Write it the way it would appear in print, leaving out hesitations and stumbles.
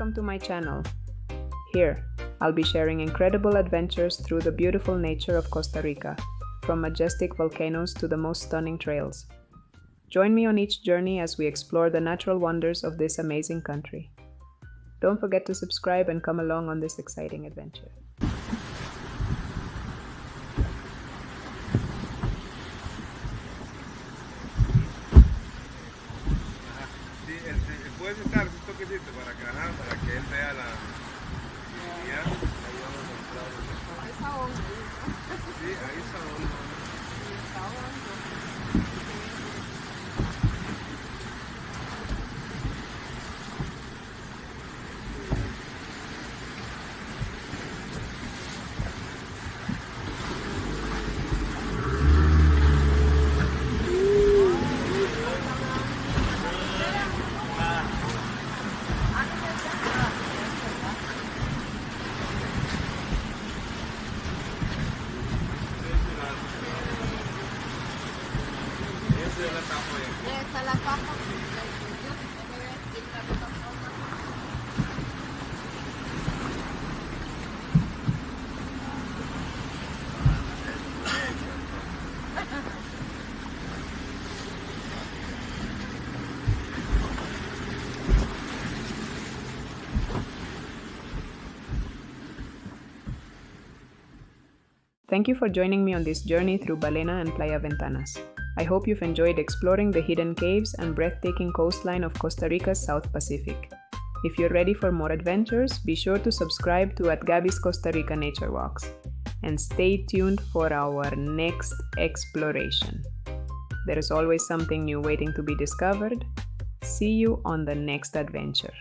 welcome to my channel. Here, I'll be sharing incredible adventures through the beautiful nature of Costa Rica, from majestic volcanoes to the most stunning trails. Join me on each journey as we explore the natural wonders of this amazing country. Don't forget to subscribe and come along on this exciting adventure. Puedes estar un toquecito para que él vea la ya, ahí vamos a entrar. Ahí está hondo. Sí, ahí está hondo. Está hondo. Esta es la tapa. Thank you for joining me on this journey through Ballena and Playa Ventanas. I hope you've enjoyed exploring the hidden caves and breathtaking coastline of Costa Rica's South Pacific. If you're ready for more adventures, be sure to subscribe to @Gabby's Costa Rica Nature Walks and stay tuned for our next exploration. There is always something new waiting to be discovered. See you on the next adventure.